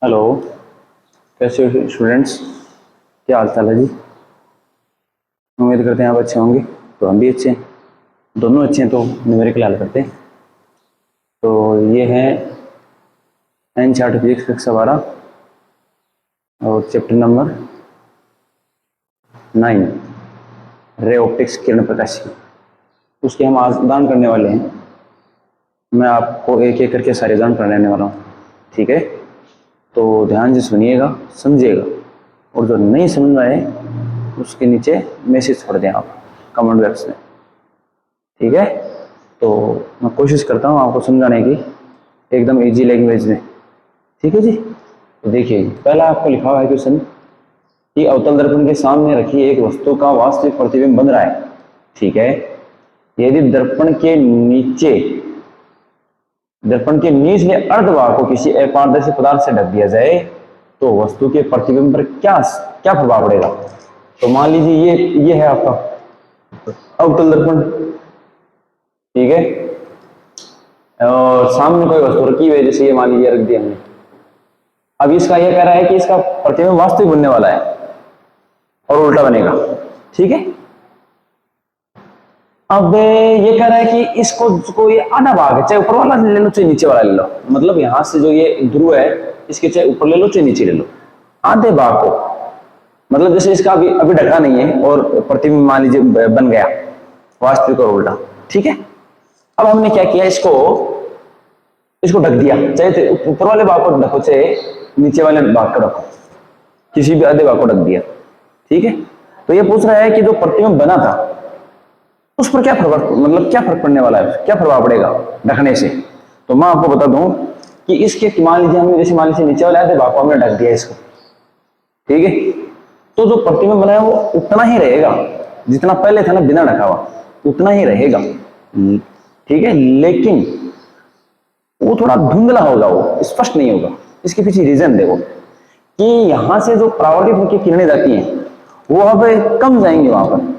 Hello. कैसे हो students? क्या हाल चाल है जी? उम्मीद करते हैं आप अच्छे होंगे। तो हम भी अच्छे हैं, दोनों अच्छे हैं। तो न्यूमेरिकल हल करते हैं। तो ये है एन चार्ट फिजिक्स कक्षा 12 और चैप्टर नंबर 9, रे ऑप्टिक्स, किरण प्रकाश की। उसके हम आज दान करने वाले हैं। मैं आपको एक एक करके सारे दान कराने वाला हूँ, ठीक है? तो ध्यान से सुनिएगा, समझिएगा, और जो नहीं समझ में आए उसके नीचे मैसेज छोड़ दें आप कमेंट बॉक्स में, ठीक है? तो मैं कोशिश करता हूँ आपको समझाने की एकदम इजी लैंग्वेज में, ठीक है जी? तो देखिए, पहला आपको लिखा हुआ है क्वेश्चन कि अवतल दर्पण के सामने रखी एक वस्तु का वास्तविक प्रतिबिंब बन रहा है, ठीक है? यदि दर्पण के निचले अर्धभाग को किसी अपारदर्शी पदार्थ से ढक दिया जाए तो वस्तु के प्रतिबिंब पर क्या क्या प्रभाव पड़ेगा? तो मान लीजिए ये है आपका अवतल दर्पण, ठीक है? और सामने कोई वस्तु रखी हुई है, जैसे ये मान लीजिए रख दिया हमने। अब इसका ये कह रहा है कि इसका प्रतिबिंब वास्तविक बनने वाला है और उल्टा बनेगा, ठीक है? अब ये कह रहा है कि इसको ये आधा भाग है, चाहे ऊपर वाला ले लो चाहे नीचे वाला ले लो, मतलब यहां से जो ये ध्रुव है इसके चाहे ऊपर ले लो चाहे नीचे ले लो, आधे भाग को, मतलब जैसे इसका अभी अभी ढका नहीं है और प्रतिबिंब मान लीजिए बन गया वास्तविक और उल्टा, ठीक है? अब हमने क्या किया, इसको ढक दिया, चाहे ऊपर वाले भाग को ढको चाहे नीचे वाले भाग को रखो, किसी भी आधे भाग को ढक दिया, ठीक है? तो ये पूछ रहा है कि जो प्रतिबिंब बना था उस पर क्या फर्क पड़ने वाला है, क्या प्रभाव पड़ेगा ढकने से? तो मैं आपको बता दूं कि इसके मान लीजिए हमने जैसे मान लीजिए नीचे वाले आधे भाग को हमने ढक दिया इसको, ठीक है? तो जो प्रतिबिंब बना है वो उतना ही रहेगा जितना पहले था ना, बिना ढका हुआ उतना ही रहेगा, ठीक है? लेकिन वो थोड़ा धुंधला होगा, वो स्पष्ट नहीं होगा। इसके पीछे रीजन देखो कि यहां से जो परावर्तित होकर किरणें जाती हैं वो अब कम जाएंगी, वहां पर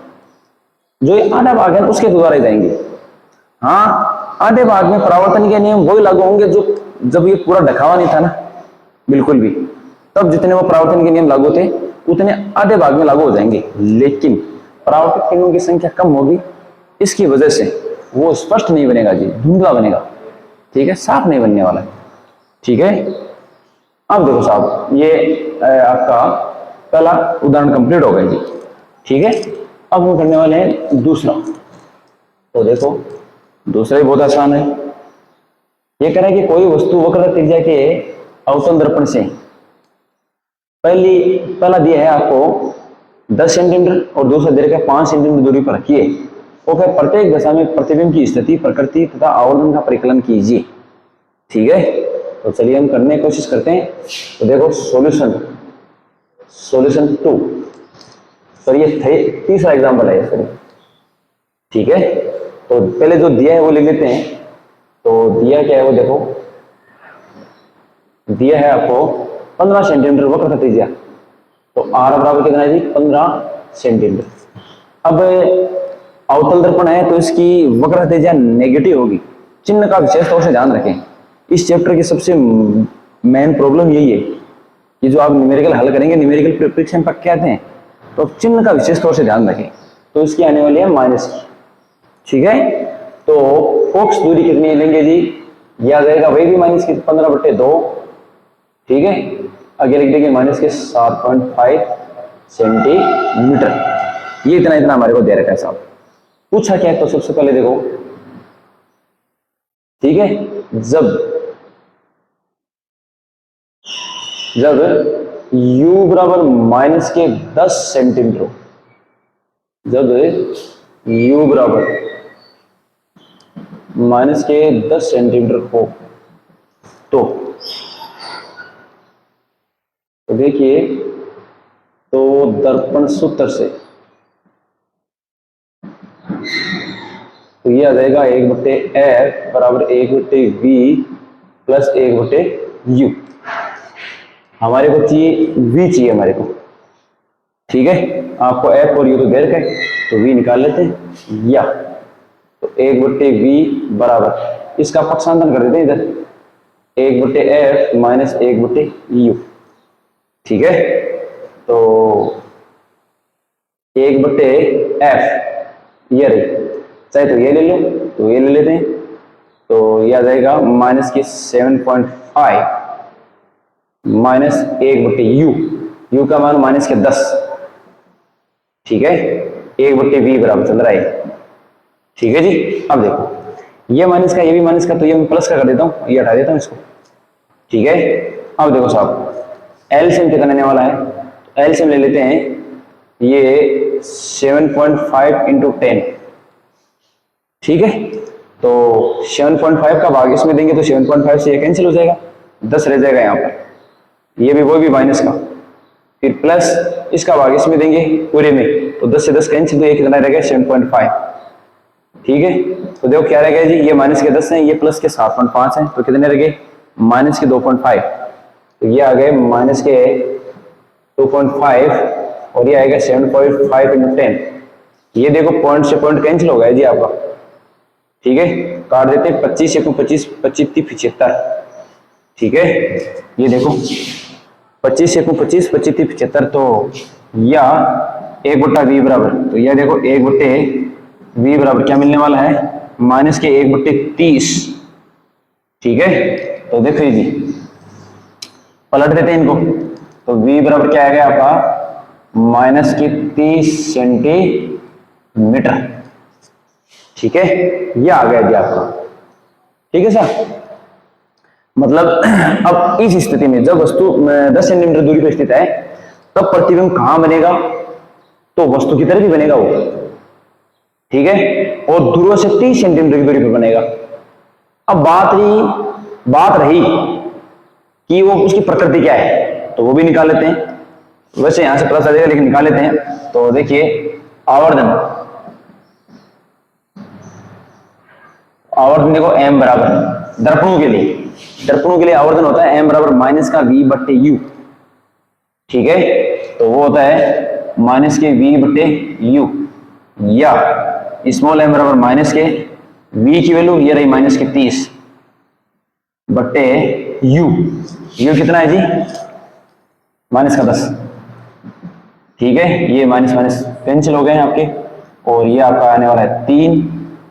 जो ये आधा भाग है उसके द्वारा जाएंगे। हाँ, आधे भाग में परावर्तन के नियम वही लागू होंगे जो जब ये पूरा ढकावा नहीं था ना, बिल्कुल भी, तब जितने वो परावर्तन के नियम लागू थे उतने आधे भाग में लागू हो जाएंगे। लेकिन परावर्तित किरणों की संख्या कम होगी, इसकी वजह से वो स्पष्ट नहीं बनेगा जी, धुंधला बनेगा, ठीक है? साफ नहीं बनने वाला, ठीक है? अब देखो साहब, ये आपका पहला उदाहरण कंप्लीट हो गया जी, ठीक है? अब हम करने वाले हैं दूसरा। तो देखो, दूसरा ही बहुत आसान है। ये कह रहा है कि कोई वस्तु वक्र त्रिज्या के अवतल दर्पण से पहला दिया है आपको 10 सेंटीमीटर और दूसरा दे रखा है 5 सेंटीमीटर दूरी पर रखिए और फिर प्रत्येक दशा में प्रतिबिंब की स्थिति, प्रकृति तथा आवर्धन का परिकलन कीजिए, ठीक है? तो चलिए हम करने की कोशिश करते हैं। तो देखो सॉल्यूशन 2, सर ये तीसरा एग्जाम्पल है सर, ठीक है? तो पहले जो दिया है वो लिख लेते हैं। तो दिया क्या है वो देखो, दिया है आपको 15 सेंटीमीटर वक्र त्रिज्या, तो आर बराबर कितना है जी? 15 सेंटीमीटर। अब अवतल दर्पण है तो इसकी वक्र त्रिज्या नेगेटिव होगी। चिन्ह का विशेष तौर से ध्यान रखें, इस चैप्टर की सबसे मेन प्रॉब्लम यही है कि जो आप न्यूमेरिकल हल करेंगे, न्यूमेरिकल प्रिपरेशन पर क्या आते हैं, तो आप चिन्ह का विशेष तौर से ध्यान रखें। तो इसकी आने वाली है माइनस की, ठीक है? तो फोकस दूरी कितनी लेंगे जी? ये आ जाएगा वही भी माइनस की 15/2, ठीक है? आगे लिख देंगे माइनस के 7.5 सेंटीमीटर। ये इतना हमारे को दे रखा है साहब। पूछा क्या है? तो सबसे पहले देखो, ठीक है, जब u बराबर माइनस के 10 सेंटीमीटर हो, जब u बराबर माइनस के 10 सेंटीमीटर हो तो देखिए, तो दर्पण सूत्र से तो ये आ जाएगा 1/f बराबर 1/v प्लस 1/u। हमारे को चाहिए v, चाहिए हमारे को, ठीक है? आपको f और u तो दे रखा है, तो v निकाल लेते हैं, या तो 1/v बराबर, इसका पक्षांतरण कर देते हैं इधर, 1/f माइनस 1/u। ठीक है, तो 1/f ये रही, चाहे तो ये ले लो तो ये ले लेते हैं, तो ये आ जाएगा माइनस की 7.5 माइनस 1/u, u का मान माइनस के 10। ठीक है, 1/v बराबर चल रहा है। ठीक है जी, अब देखो ये माइनस का ये भी माइनस का, तो ये मैं प्लस का कर देता हूँ, ये हटा देता हूँ इसको। ठीक है, अब देखो साहब एलसीएम कितना आने वाला है, तो एलसीएम ले लेते हैं, ये 7.5 इंटू 10। ठीक है, तो 7.5 का भाग इसमें देंगे तो 7.5 से ये कैंसिल हो जाएगा, 10 रह जाएगा यहाँ पर, ये भी वो भी माइनस का, फिर प्लस इसका भाग इसमें देंगे पूरे में, तो 10 से 10 कैंसिल, तो ये कितना रहेगा 7.5। ठीक है, तो देखो क्या रहेगा जी, ये माइनस के 10 हैं, ये प्लस के 7.5 हैं, तो कितने रह गए माइनस के 2.5, तो ये आ गए माइनस के 2.5 और ये आएगा 7.5 इंटू 10। ये देखो पॉइंट से पॉइंट कैंसिल हो गया जी आपका। ठीक है, काट देते हैं, 25 से 25, 25 75। ठीक है, ये देखो 25 से 25, 25 75, तो या 1/v बराबर, तो यह देखो 1/v बराबर क्या मिलने वाला है, माइनस के 1/30। ठीक है, तो देखिए जी पलट देते हैं इनको, तो v बराबर क्या आएगा आपका माइनस की 30 सेंटीमीटर। ठीक है, ये आ गया जी आपका। ठीक है सर, मतलब अब इस स्थिति में जब वस्तु 10 सेंटीमीटर दूरी पर स्थित है, तब प्रतिबिंब कहां बनेगा, तो वस्तु की तरफ ही बनेगा वो। ठीक है, और ध्रुव से 30 सेंटीमीटर की दूरी पर बनेगा। अब बात रही कि वो उसकी प्रकृति क्या है, तो वो भी निकाल लेते हैं, वैसे यहां से पता चलेगा लेकिन निकाल लेते हैं। तो देखिए आवर्धन देखो m बराबर, दर्पणों के लिए आवर्धन होता है m बराबर माइनस का v/u। ठीक है, तो वो होता है माइनस के v/u, या स्मॉल m बराबर माइनस के v की वैल्यू ये रही माइनस के 30/u। u कितना है जी, माइनस का 10। ठीक है, ये माइनस माइनस कैंसिल हो गए हैं आपके, और ये आपका आने वाला है 3,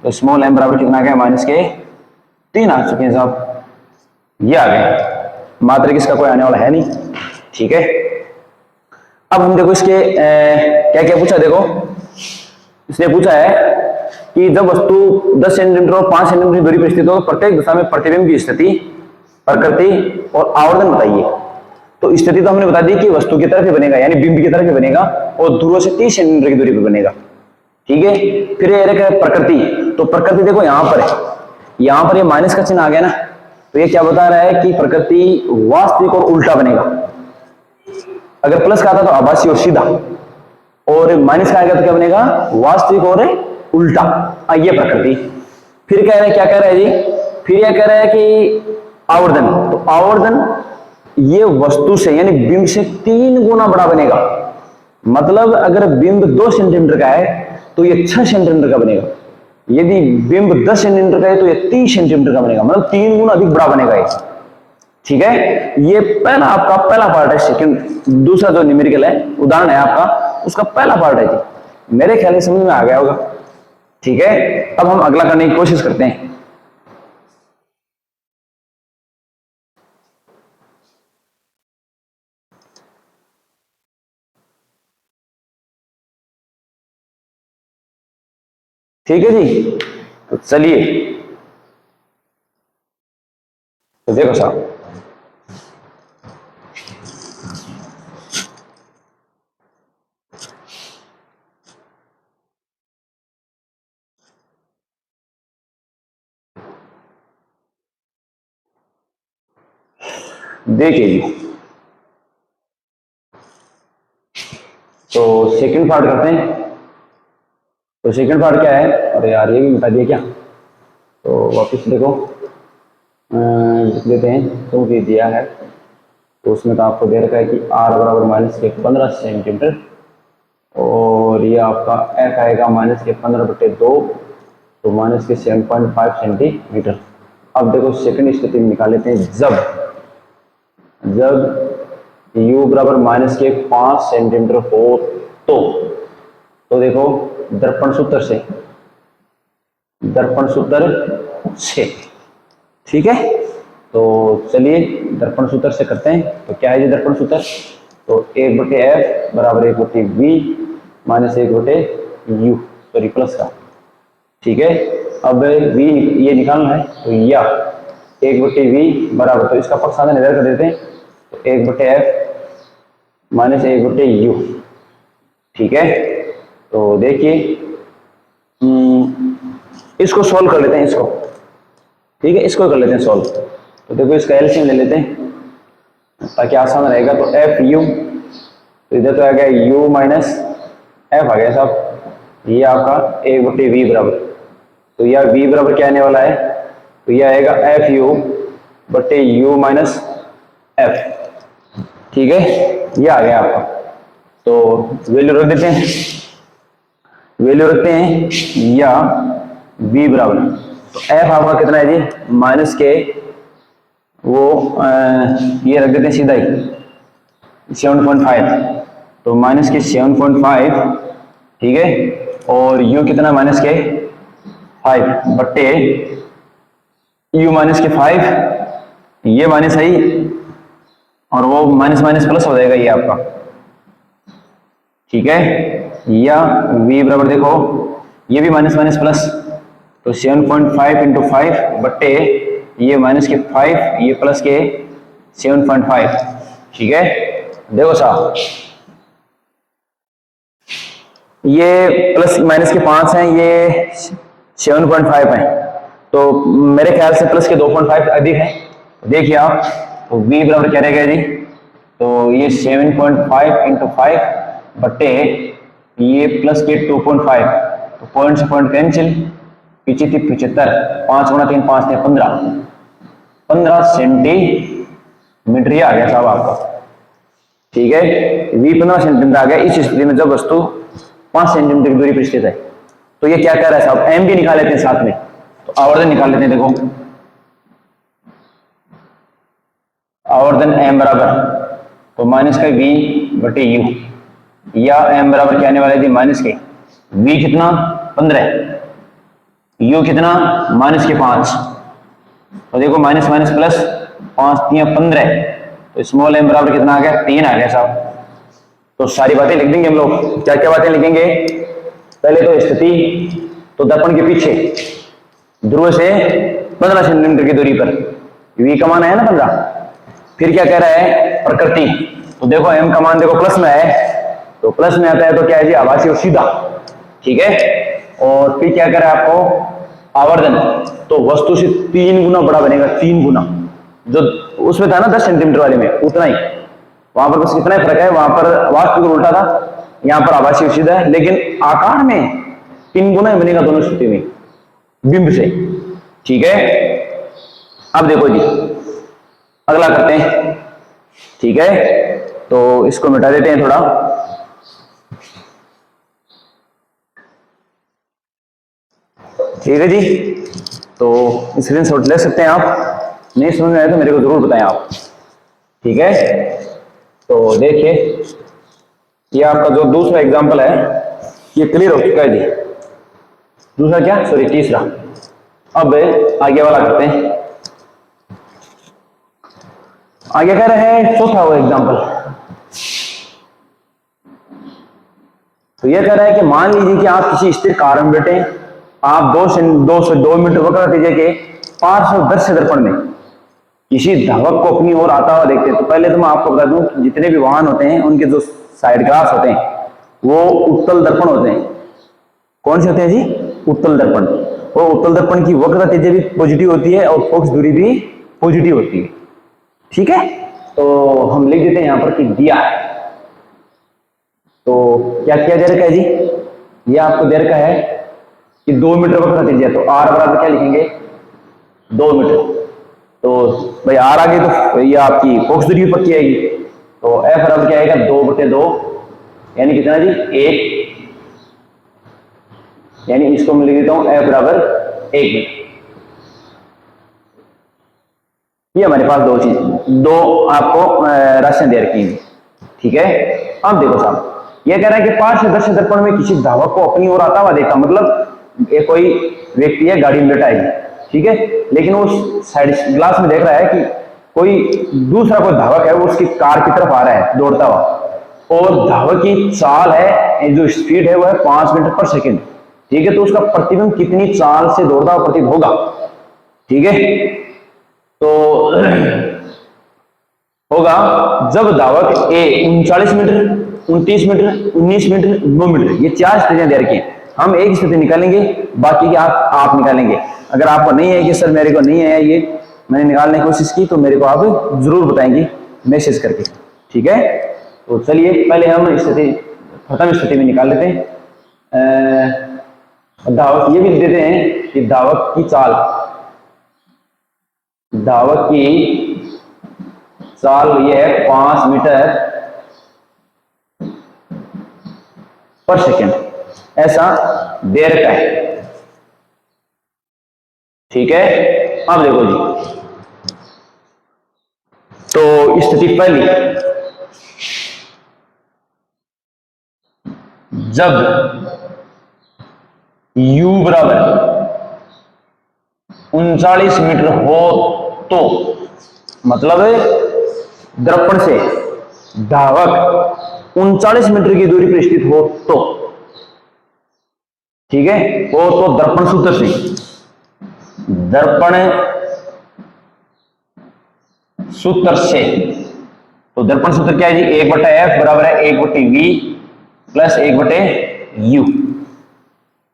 तो स्मॉल m बराबर कितना आ गया, माइनस के 3 आ चुके हैं साहब, ये आ गए, मात्रक इसका कोई आने वाला है नहीं। ठीक है, अब हम देखो इसके क्या क्या पूछा, देखो इसने पूछा है कि जब वस्तु 10 सेंटीमीटर और 5 सेंटीमीटर दूरी पर स्थित हो, प्रत्येक दिशा में प्रतिबिंब की स्थिति, प्रकृति और आवर्धन बताइए। तो स्थिति तो हमने बता दी कि वस्तु की तरफ ही बनेगा, यानी बिंब की तरफ ही बनेगा, और ध्रुव से 30 सेंटीमीटर की दूरी पर बनेगा। ठीक है, फिर ये प्रकृति, तो प्रकृति देखो यहाँ पर ये माइनस का चिन्ह आ गया ना, तो ये क्या बता रहा है कि प्रकृति वास्तविक और उल्टा बनेगा। अगर प्लस का आता तो आभासी और सीधा, और माइनस का आएगा तो क्या बनेगा, वास्तविक और उल्टा। ये प्रकृति। फिर कह रहे हैं, क्या कह रहा है जी, फिर यह कह रहा है कि आवर्धन, तो आवर्धन ये वस्तु से यानी बिंब से 3 गुना बड़ा बनेगा। मतलब अगर बिंब 2 सेंटीमीटर का है तो ये 6 सेंटीमीटर का बनेगा, यदि बिंब 10 सेंटीमीटर का है तो ये 30 सेंटीमीटर का बनेगा, मतलब 3 गुना अधिक बड़ा बनेगा ये। ठीक है, ये पहला आपका पहला पार्ट है। सेकंड दूसरा जो न्यूमेरिकल है, उदाहरण है आपका, उसका पहला पार्ट है जी, मेरे ख्याल से समझ में आ गया होगा। ठीक है, अब हम अगला करने की कोशिश करते हैं। ठीक है जी, तो चलिए, तो देखो साहब देखिए जी, तो सेकंड पार्ट करते हैं। तो सेकंड पार्ट क्या है, अरे यार ये भी बता दिया क्या, तो वापस देखो लिख लेते हैं, क्योंकि दिया है तो उसमें तो आपको दे रखा है कि r बराबर माइनस के 15 सेंटीमीटर, और ये आपका f आएगा माइनस के 15/2, तो माइनस के 7.5 सेंटीमीटर। अब देखो सेकंड स्थिति में निकाल लेते हैं, जब u बराबर माइनस के 5 सेंटीमीटर हो तो देखो दर्पण सूत्र से, ठीक है। तो चलिए दर्पण सूत्र से करते हैं। तो क्या है ये दर्पण सूत्र? तो 1/f बराबर 1/v minus 1/u, sorry plus का, ठीक है। अब v ये निकालना है, तो या 1/v बराबर, तो इसका पक्ष साधन इधर कर देते हैं, तो 1/f माइनस 1/u, ठीक है। तो देखिए इसको सॉल्व कर लेते हैं, इसको, ठीक है, इसको कर लेते हैं सॉल्व। तो देखो इसका एलसीएम ले लेते हैं ताकि आसान रहेगा। तो एफ यू, तो इधर तो आ गया u माइनस एफ आ गया साहब, ये आपका 1/v बराबर, तो यह v बराबर क्या आने वाला है? तो यह आएगा एफ यू बटे u माइनस एफ, ठीक है, ये आ गया आपका। तो वैल्यू रख देते हैं, वैल्यू रखते हैं या v बराबर, तो f आपका कितना है जी? माइनस के वो ये रख देते हैं सीधा ही 7.5, तो माइनस के 7.5, ठीक है। और u कितना? माइनस के 5 बट्टे u माइनस के 5, ये माइनस है और वो माइनस माइनस प्लस हो जाएगा ये आपका, ठीक है। या v बराबर देखो ये भी माइनस माइनस प्लस, तो 7.5 इंटू 5 बट्टे ये माइनस के 5, ये प्लस के 7.5, ठीक है। देखो साहब ये प्लस माइनस के 5 हैं, ये 7.5 हैं, तो मेरे ख्याल से प्लस के 2.5 अधिक है। देखिए आप, तो v बराबर क्या रहेगा जी? तो ये 7.5 इंटू 5 बट्टे ये प्लस के 2.5, तो पॉइंट से पॉइंट कैंसिल, पीछे थी 75, 5 गुणा 3 5 थे 15 सेंटीमीटर ये आ गया साहब आपका, ठीक है। v 15 सेंटीमीटर आ गया इस स्थिति में जब वस्तु 5 सेंटीमीटर की दूरी पर स्थित है। तो ये क्या कह रहा है साहब? m भी निकाल लेते हैं साथ में, तो आवर्धन निकाल लेते हैं। देखो आवर्धन m बराबर, तो माइनस का v बटे u, या m बराबर क्या आने वाला है? माइनस के v कितना? 15, u कितना? माइनस के 5, तो देखो माइनस माइनस प्लस, 5 3 15, तो स्मॉल m बराबर कितना आ गया? 3 आ गया साहब। तो सारी बातें लिख देंगे हम लोग। क्या क्या बातें लिखेंगे? पहले तो स्थिति, तो दर्पण के पीछे ध्रुव से 15 सेंटीमीटर की दूरी पर v का मान है ना 15। फिर क्या कह रहा है? प्रकृति, तो देखो m का मान देखो प्लस में है, तो प्लस में आता है तो क्या है जी? आभासी और सीधा, ठीक है। और फिर क्या कह रहा है आपको? आवर्धन, तो वस्तु से 3 गुना बड़ा बनेगा, 3 गुना, जो उसमें था ना 10 सेंटीमीटर वाले में उतना ही, वहां पर बस कितना ही फर्क है, वहां पर वास्तविक उल्टा था, यहाँ पर आभासी सीधा है, लेकिन आकार में 3 गुना ही बनेगा दोनों स्थिति में बिंब से, ठीक है। अब देखो जी अगला करते हैं, ठीक है। तो इसको मिटा देते हैं थोड़ा, ठीक है जी। तो स्क्रीनशॉट ले सकते हैं आप, नहीं समझ में आए तो मेरे को जरूर बताएं आप, ठीक है। तो देखिए ये आपका जो दूसरा एग्जांपल है ये क्लियर हो चुका है जी। दूसरा क्या? सॉरी तीसरा। अब आगे वाला करते हैं। आगे कह रहे हैं चौथा वो एग्जांपल। तो ये कह रहा है कि मान लीजिए कि आप किसी स्थिर कारण में बैठे, आप 2 मीटर वक्र दीजिए के 510 से दर्पण में किसी धावक को अपनी ओर आता हुआ देखते हैं। तो पहले तो मैं आपको बता दूं कि जितने भी वाहन होते हैं उनके जो साइड ग्लास होते हैं वो उत्तल दर्पण होते हैं। कौन से होते हैं जी? उत्तल दर्पण। वो उत्तल दर्पण की वक्र त्रिज्या भी पॉजिटिव होती है और फोकस दूरी भी पॉजिटिव होती है, ठीक है। तो हम लिख देते हैं यहां पर कि दिया है। तो क्या दे रखा है जी? ये आपको दे रखा है कि 2 मीटर वक्र त्रिज्या, तो आर बराबर क्या लिखेंगे? 2 मीटर। तो भाई आर आ गई तो ये आपकी फोकस दूरी पक्की आएगी, तो एफ बराबर क्या आएगा? 2/2, यानी कितना जी? 1, यानी इसको मैं लिख देता हूं एफ बराबर 1 मीटर। ये हमारे पास दो चीज, दो आपको राशियां दे रखी हैं, ठीक है। अब देखो साहब, ये कह रहा है कि पारदर्शी दर्पण में किसी धावक को अपनी ओर आता हुआ देखा, मतलब ये कोई व्यक्ति है गाड़ी में बैठा है, ठीक है, लेकिन वो साइड ग्लास में देख रहा है कि कोई दूसरा कोई धावक है वो उसकी कार की तरफ आ रहा है दौड़ता हुआ, और धावक की चाल है, जो स्पीड है वो है 5 मीटर पर सेकंड, ठीक है। तो उसका प्रतिबिंब कितनी चाल से दौड़ता हुआ प्रतीत होगा, ठीक है। तो होगा जब धावक ए 39 मीटर, 29 मीटर, 19 मीटर, 2 मीटर, ये 4 स्थितियां दे रखी हैं। हम एक स्थिति निकालेंगे, बाकी की आप निकालेंगे। अगर आपको नहीं है कि सर मेरे को नहीं है ये, मैंने निकालने की कोशिश की, तो मेरे को आप जरूर बताएंगे मैसेज करके, ठीक है। तो चलिए पहले हम स्थिति, प्रथम स्थिति में निकाल लेते हैं। धावक ये भी देते हैं कि धावक की चाल, धावक की चाल ये है 5 मीटर पर सेकंड, ऐसा दे रखा है, ठीक है। अब देखो जी, तो स्थिति पहली, जब u बराबर 39 मीटर हो तो, मतलब दर्पण से धावक 39 मीटर की दूरी पर स्थित हो तो, ठीक है, वो तो दर्पण सूत्र से, दर्पण सूत्र से, तो दर्पण सूत्र क्या है जी, 1/f बराबर है 1/v प्लस 1/u,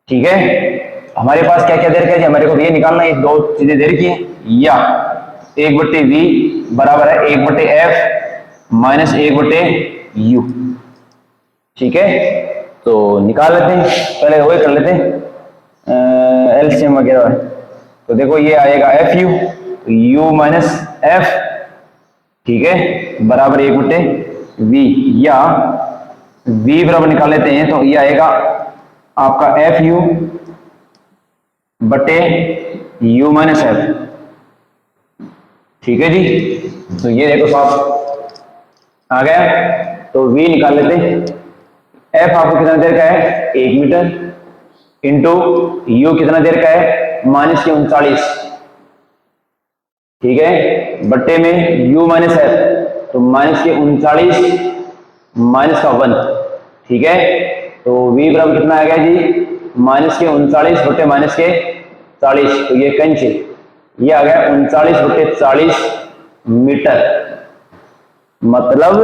ठीक है। हमारे पास क्या क्या दे रखा है जी, हमारे को ये निकालना है, दो चीजें दे रखी है, या 1/v बराबर है 1/f माइनस 1/u, ठीक है। तो निकाल लेते हैं, पहले वही कर लेते हैं एलसीएम वगैरह है। तो देखो ये आएगा FU, U माइनस F, ठीक है, बराबर 1/v, या v बराबर निकाल लेते हैं, तो ये आएगा आपका FU बटे U माइनस F, ठीक है जी। तो ये देखो साहब आ गया, तो v निकाल लेते हैं, f आपको कितना देर का है 1 मीटर, इंटू u कितना देर का है -39, ठीक है, बट्टे में u माइनस f, तो -39 माइनस का 1, ठीक है। तो v बराबर कितना आ गया जी -39 बट्टे -40, तो ये कैंसिल, ये आ गया 39 बट्टे 40 मीटर। मतलब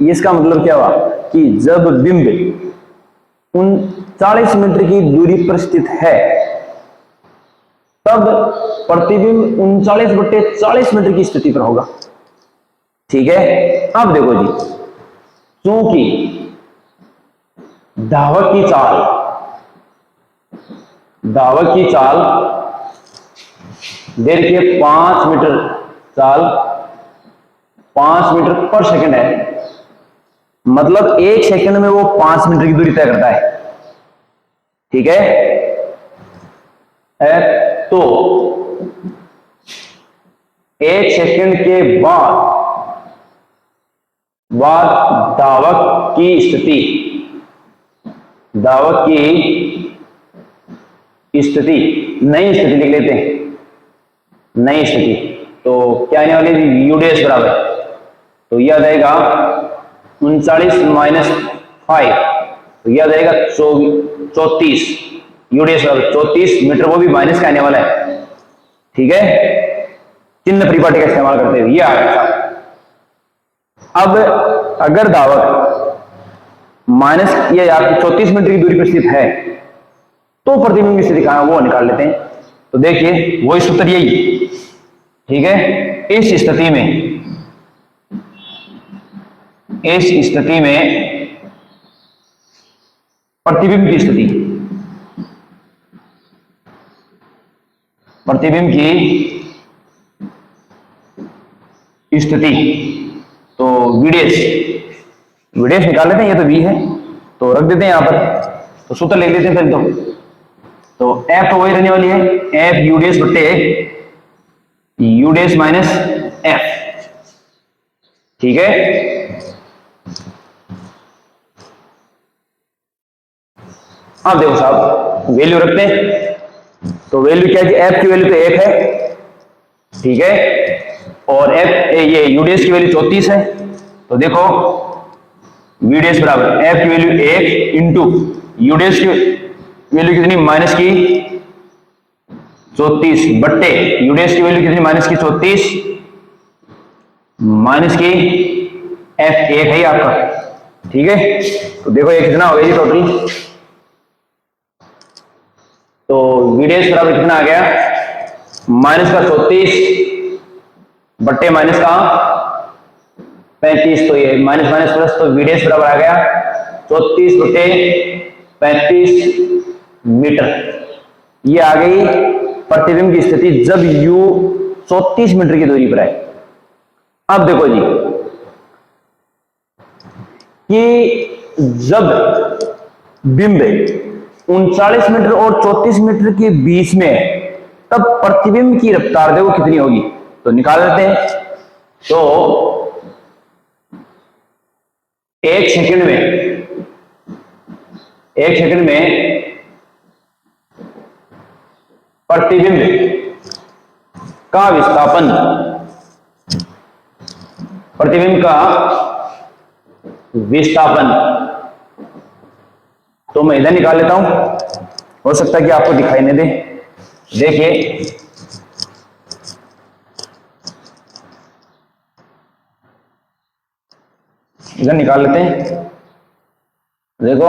इसका मतलब क्या हुआ कि जब बिंब 39 मीटर की दूरी पर स्थित है, तब प्रतिबिंब 39/40 मीटर की स्थिति पर होगा, ठीक है। अब देखो जी, क्योंकि धावक की चाल दे रखी है 5 मीटर, चाल 5 मीटर पर सेकंड है, मतलब 1 सेकंड में वो 5 मीटर की दूरी तय करता है, ठीक है। तो 1 सेकंड के बाद धावक की स्थिति नई स्थिति लिख लेते हैं, नई स्थिति। तो क्या आने वाली है यू डैश बराबर, तो यह आ जाएगा 39 माइनस 5, तो यह आ जाएगा 34, यू डैश बराबर 34 मीटर, वो भी माइनस का आने वाला है, ठीक है, चिन्ह परिपाटी का इस्तेमाल करते हुए यह आ गया। अब अगर धावक माइनस ये आपकी 34 मीटर की दूरी पर स्थित है, तो प्रतिबिंब की स्थिति कहां है वो निकाल लेते हैं। तो देखिए वही सूत्र यही, ठीक है। इस स्थिति में प्रतिबिंब की स्थिति, तो विडेश निकाल लेते हैं, ये तो v है, तो रख देते हैं यहां पर, तो सूत्र लिख देते हैं फिर। तो f तो वही रहने वाली है, f u डैश बट्टे यू डैश माइनस एफ। ठीक है, अब देखो साहब वैल्यू रखते हैं। तो वैल्यू क्या है, एफ की वैल्यू तो 1 है, ठीक है, और एफ ये यू डैश की वैल्यू 34 है। तो देखो वी डैश बराबर एफ की वैल्यू 1 इंटू यू डैश की वैल्यू कितनी, माइनस की 34 बट्टे यू डैश की वैल्यू कितनी, माइनस की 34 माइनस की एफ 1 है आपका। ठीक है, तो देखो ये कितना हो गया जी टोटल। तो वी डैश बराबर कितना आ गया, माइनस का 34 बट्टे माइनस का 35। तो ये माइनस माइनस प्लस, तो वी डैश बराबर आ गया 34 बट्टे 35 मीटर। ये आ गई प्रतिबिंब की स्थिति जब यू 34 मीटर की दूरी पर है। अब देखो जी कि जब बिंब 39 मीटर और 34 मीटर के बीच में है, तब प्रतिबिंब की रफ्तार देखो कितनी होगी, तो निकाल लेते हैं। तो एक सेकंड में प्रतिबिंब का विस्थापन, प्रतिबिंब का विस्थापन, तो मैं इधर निकाल लेता हूं, हो सकता है कि आपको दिखाई नहीं दे। देखिए इधर निकाल लेते हैं। देखो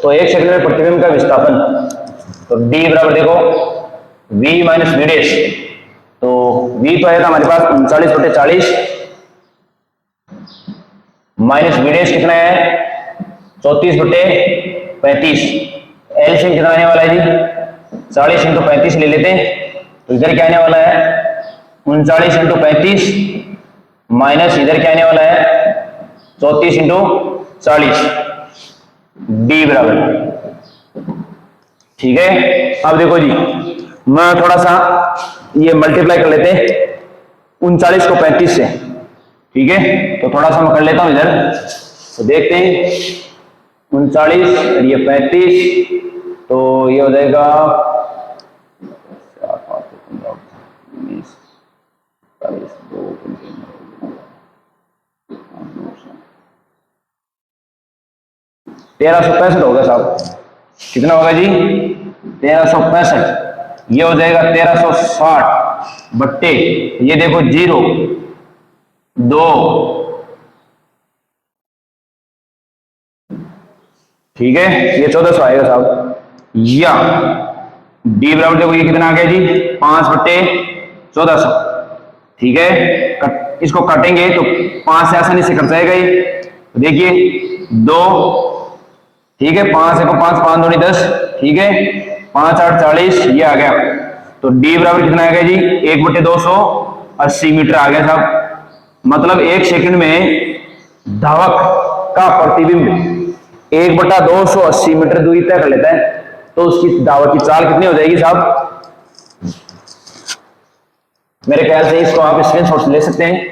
तो एक सेकंड में प्रतिबिंब का विस्थापन, तो डी बराबर देखो वी माइनस वी डैश। तो वी तो आएगा हमारे पास 39/40 माइनस वी डैश कितना है 34/35। एलसीएम कितना आने वाला है जी 40 इंटू 35 ले लेते हैं। तो इधर क्या आने वाला है 39 इंटू 35 माइनस इधर क्या आने वाला है 34 इंटू 40, डी बराबर। ठीक है, अब देखो जी मैं थोड़ा सा ये मल्टीप्लाई कर लेते हैं 39 को 35 से। ठीक है, तो थोड़ा सा मैं कर लेता हूं इधर, तो देखते हैं 39 और ये 35, तो ये हो जाएगा 1365 होगा साहब। कितना होगा जी 1365। ये हो जाएगा 1360 बट्टे ये देखो 0 2। ठीक है, ये 1400 आएगा साहब। या डी बराबर देखो ये कितना आ गया जी 5/1400। ठीक है, इसको काटेंगे तो 5 से आसानी से कट जाएगा ये। तो देखिए 2, ठीक है, 5 है को 5 5 दूनी 10, ठीक है, 5 8 40, ये आ गया। तो डी बराबर कितना आ गया जी 1/280 मीटर आ गया साहब। मतलब एक सेकंड में धावक का प्रतिबिंब 1/280 मीटर दूरी तय कर लेता है। तो उसकी धावक की चाल कितनी हो जाएगी साहब, मेरे ख्याल से इसको आप स्क्रीनशॉट ले सकते हैं।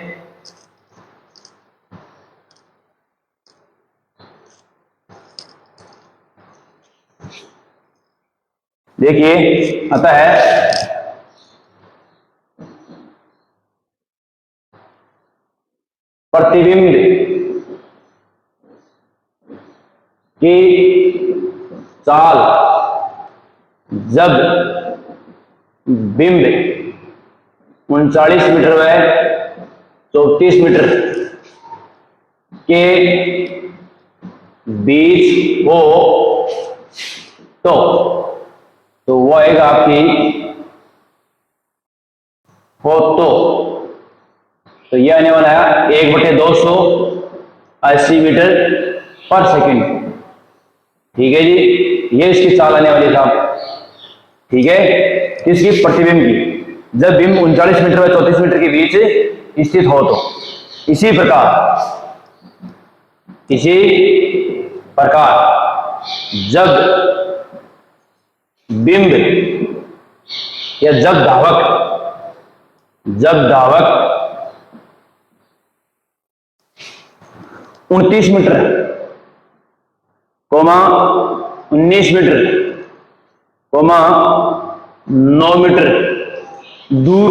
देखिए आता है प्रतिबिंब की चाल जब बिंब 39 मीटर व 34 मीटर के बीच हो तो वो आएगा आपकी हो तो ये आने वाला है 1/280 मीटर पर सेकंड। ठीक है जी, ये इसकी चाल आने वाली साहब। ठीक है, किसकी प्रतिबिंब की, जब बिंब 39 मीटर व 34 मीटर के बीच स्थित हो तो। इसी प्रकार जब बिंब या जब धावक जब धावक 29 मीटर, 19 मीटर, 9 मीटर दूर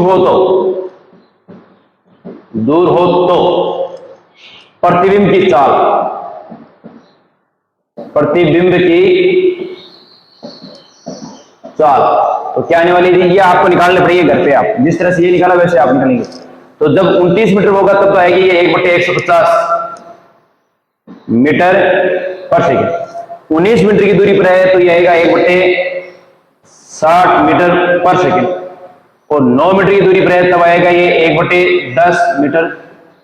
हो तो प्रतिबिंब की चाल, प्रतिबिंब की चाल तो क्या आने वाली थी, ये आपको निकालने पड़ेगी घर पे। आप जिस तरह से ये निकाला वैसे आप निकालेंगे। तो जब 29 मीटर होगा तब तो आएगी ये 1/150 मीटर पर सेकेंड। 19 मीटर की दूरी पर है तो ये आएगा 1/60 मीटर पर सेकेंड। और 9 मीटर की दूरी पर है तब आएगा ये 1/10 मीटर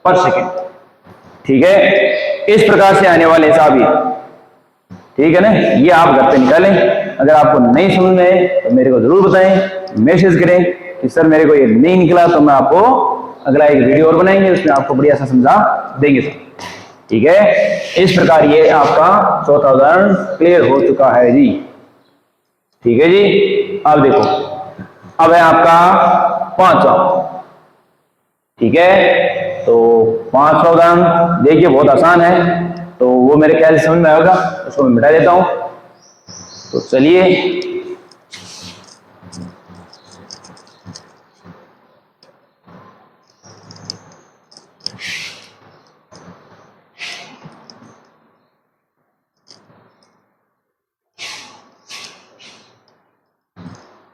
पर सेकेंड। ठीक है, इस प्रकार से आने वाले हिसाब ये, ठीक है ना, ये आप घर पे निकालें। अगर आपको नहीं समझ में तो मेरे को जरूर बताएं, मैसेज करें कि सर मेरे को ये नहीं निकला, तो मैं आपको अगला एक वीडियो और बनाएंगे, उसमें आपको बढ़िया सा समझा देंगे सर। ठीक है, इस प्रकार ये आपका चौथा उदाहरण क्लियर हो चुका है जी। ठीक है जी, अब देखो, अब है आपका पांचवा। ठीक है, तो पांचवा उदाहरण देखिए बहुत आसान है, तो वो मेरे ख्याल से समझ में आएगा, उसको मैं मिटा देता हूं। तो चलिए,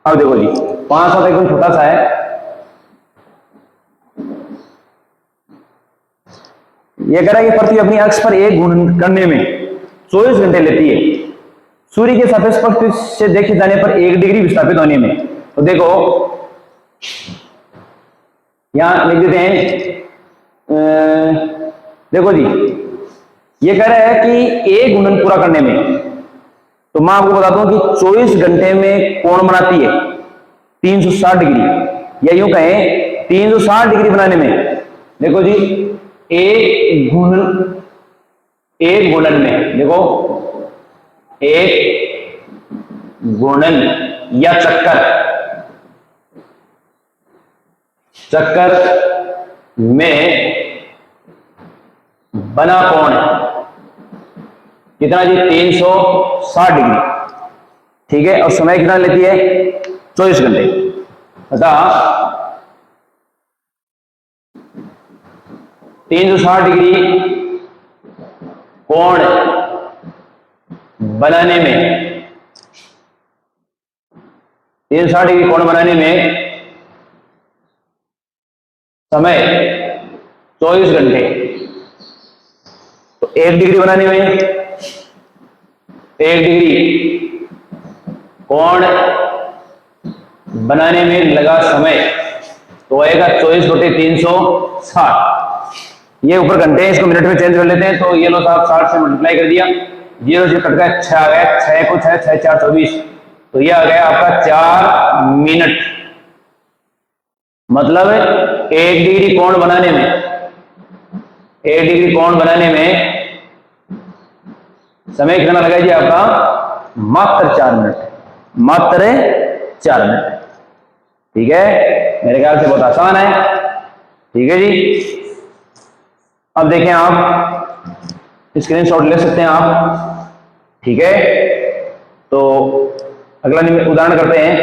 अब देखो जी, 500 एकदम छोटा सा है। यह कह रहा है कि पृथ्वी अपनी अक्ष पर एक घूर्णन करने में 24 घंटे लेती है, सूर्य के सापेक्ष पक्ष से देखे जाने पर 1 डिग्री विस्थापित होने में। तो देखो यहां लिख देते हैं, देखो जी, ये कह रहा है कि एक घूर्णन पूरा करने में, तो मैं आपको बताता हूं कि 24 घंटे में कोण बनाती है 360 डिग्री, या यूं कहें 360 डिग्री बनाने में। देखो जी, एक घूर्णन में, देखो एक घूर्णन या चक्कर में बना कोण कितना जी, 360 डिग्री। ठीक है, और समय कितना लेती है, 24 घंटे। अतः 360 डिग्री कोण बनाने में, 360 डिग्री कोण बनाने में समय 24 घंटे। तो 1 डिग्री बनाने में, 1 डिग्री कोण बनाने में लगा समय तो आएगा 24/360। ये ऊपर घंटे हैं, इसको मिनट में चेंज कर लेते हैं। तो ये लो साहब, 60 से मल्टीप्लाई कर दिया, 0 से कट गया, 6 आ गया, 6 को 6, 6 4 24, तो ये आ गया आपका 4 मिनट। मतलब 1 डिग्री कोण बनाने में, 1 डिग्री कोण बनाने में समय कितना लगा जी आपका, मात्र 4 मिनट, मात्र 4 मिनट। ठीक है, मेरे ख्याल से बहुत आसान है। ठीक है जी, अब देखें, आप स्क्रीनशॉट ले सकते हैं आप। ठीक है, तो अगला उदाहरण करते हैं।